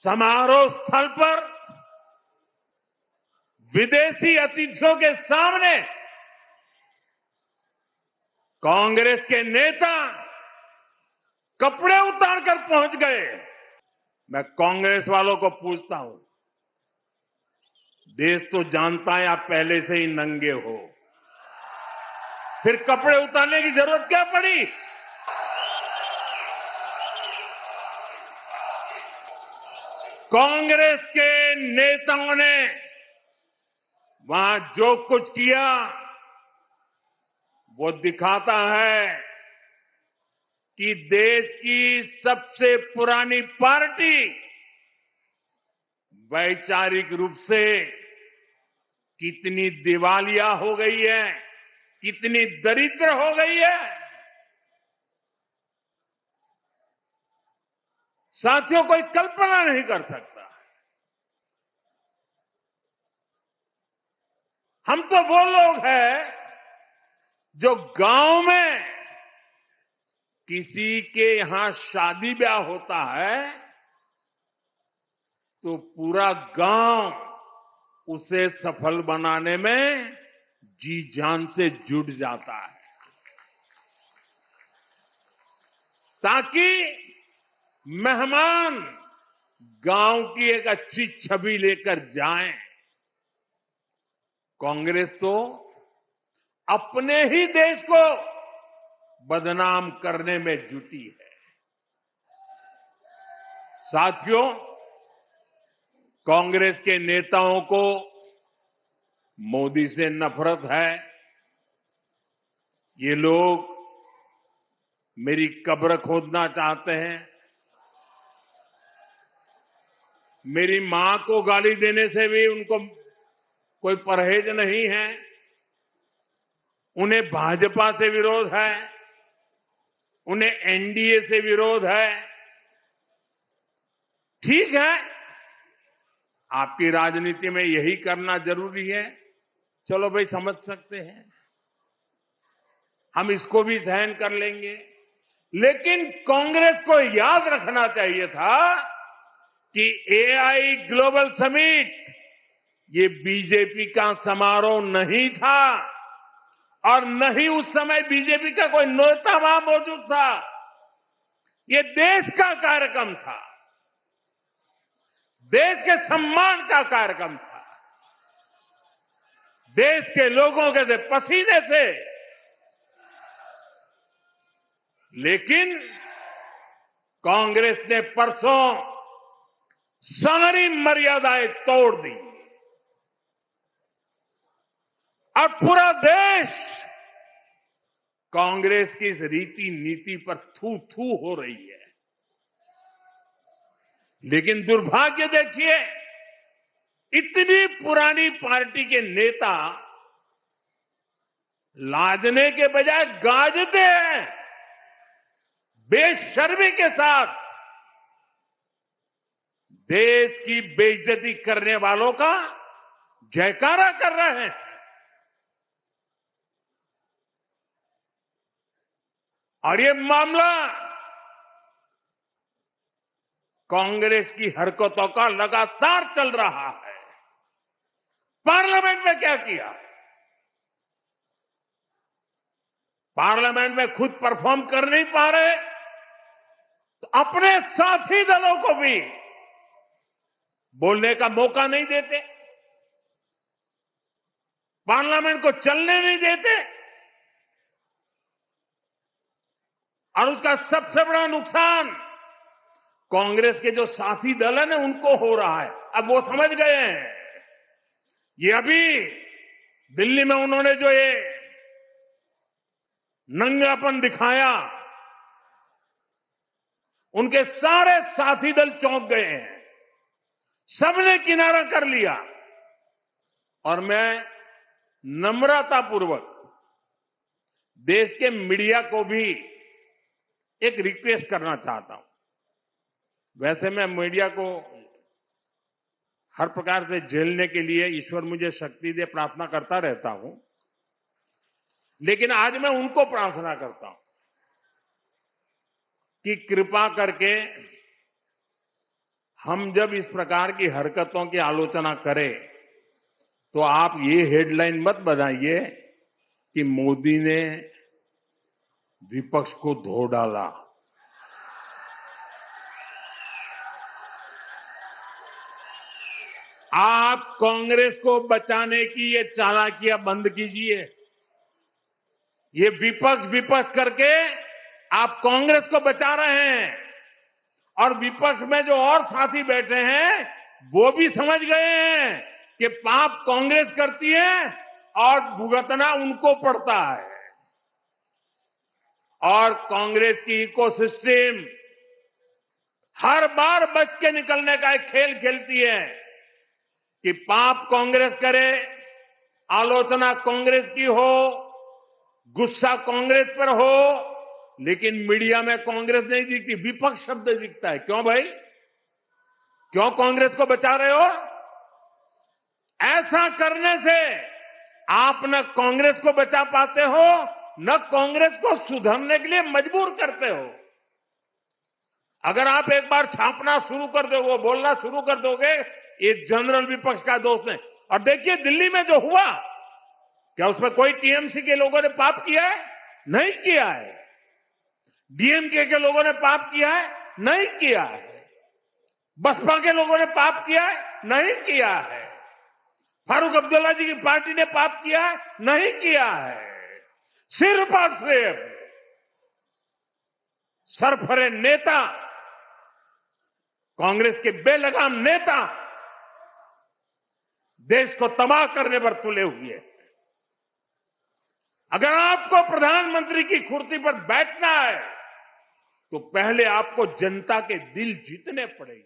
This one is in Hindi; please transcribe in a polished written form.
समारोह स्थल पर विदेशी अतिथियों के सामने कांग्रेस के नेता कपड़े उतारकर पहुंच गए। मैं कांग्रेस वालों को पूछता हूं, देश तो जानता है आप पहले से ही नंगे हो, फिर कपड़े उतारने की जरूरत क्या पड़ी? कांग्रेस के नेताओं ने वहां जो कुछ किया वो दिखाता है कि देश की सबसे पुरानी पार्टी वैचारिक रूप से कितनी दिवालिया हो गई है, कितनी दरिद्र हो गई है। साथियों, कोई कल्पना नहीं कर सकता। हम तो वो लोग हैं जो गांव में किसी के यहां शादी ब्याह होता है तो पूरा गांव उसे सफल बनाने में जी जान से जुट जाता है, ताकि मेहमान गांव की एक अच्छी छवि लेकर जाएं। कांग्रेस तो अपने ही देश को बदनाम करने में जुटी है। साथियों, कांग्रेस के नेताओं को मोदी से नफरत है। ये लोग मेरी कब्र खोदना चाहते हैं, मेरी मां को गाली देने से भी उनको कोई परहेज नहीं है। उन्हें भाजपा से विरोध है, उन्हें एनडीए से विरोध है। ठीक है, आपकी राजनीति में यही करना जरूरी है, चलो भाई समझ सकते हैं, हम इसको भी सहन कर लेंगे। लेकिन कांग्रेस को याद रखना चाहिए था कि एआई ग्लोबल समिट ये बीजेपी का समारोह नहीं था और न ही उस समय बीजेपी का कोई नेता वहां मौजूद था। ये देश का कार्यक्रम था, देश के सम्मान का कार्यक्रम था, देश के लोगों के पसीने से। लेकिन कांग्रेस ने परसों सारी मर्यादाएं तोड़ दी और पूरा देश कांग्रेस की इस रीति नीति पर थू थू हो रही है। लेकिन दुर्भाग्य देखिए, इतनी पुरानी पार्टी के नेता लाजने के बजाय गाजते हैं, बेशर्मी के साथ देश की बेइज्जती करने वालों का जयकारा कर रहे हैं। और ये मामला कांग्रेस की हरकतों का लगातार चल रहा है। पार्लियामेंट में क्या किया? पार्लियामेंट में खुद परफॉर्म कर नहीं पा रहे तो अपने साथी दलों को भी बोलने का मौका नहीं देते, पार्लियामेंट को चलने नहीं देते। और उसका सबसे बड़ा नुकसान कांग्रेस के जो साथी दल है ना, उनको हो रहा है। अब वो समझ गए हैं। ये अभी दिल्ली में उन्होंने जो ये नंगापन दिखाया, उनके सारे साथी दल चौंक गए हैं, सबने किनारा कर लिया। और मैं नम्रतापूर्वक देश के मीडिया को भी एक रिक्वेस्ट करना चाहता हूं। वैसे मैं मीडिया को हर प्रकार से झेलने के लिए ईश्वर मुझे शक्ति दे प्रार्थना करता रहता हूं, लेकिन आज मैं उनको प्रार्थना करता हूं कि कृपा करके हम जब इस प्रकार की हरकतों की आलोचना करें तो आप ये हेडलाइन मत बनाइए कि मोदी ने विपक्ष को धो डाला। आप कांग्रेस को बचाने की ये चालाकियां बंद कीजिए। ये विपक्ष विपक्ष करके आप कांग्रेस को बचा रहे हैं और विपक्ष में जो और साथी बैठे हैं वो भी समझ गए हैं कि पाप कांग्रेस करती है और भुगतना उनको पड़ता है। और कांग्रेस की इकोसिस्टम हर बार बच के निकलने का एक खेल खेलती है कि पाप कांग्रेस करे, आलोचना कांग्रेस की हो, गुस्सा कांग्रेस पर हो, लेकिन मीडिया में कांग्रेस नहीं दिखती, विपक्ष शब्द दिखता है। क्यों भाई? क्यों कांग्रेस को बचा रहे हो? ऐसा करने से आप न कांग्रेस को बचा पाते हो, न कांग्रेस को सुधरने के लिए मजबूर करते हो। अगर आप एक बार छापना शुरू कर दोगे, बोलना शुरू कर दोगे, ये जनरल विपक्ष का दोष है। और देखिए दिल्ली में जो हुआ, क्या उसमें कोई टीएमसी के लोगों ने पाप किया है? नहीं किया है। डीएमके के लोगों ने पाप किया है? नहीं किया है। बसपा के लोगों ने पाप किया है? नहीं किया है। फारूक अब्दुल्ला जी की पार्टी ने पाप किया है? नहीं किया है। सिर्फ और सिर्फ सरफरे नेता, कांग्रेस के बेलगाम नेता देश को तबाह करने पर तुले हुए हैं। अगर आपको प्रधानमंत्री की कुर्सी पर बैठना है तो पहले आपको जनता के दिल जीतने पड़ेंगे।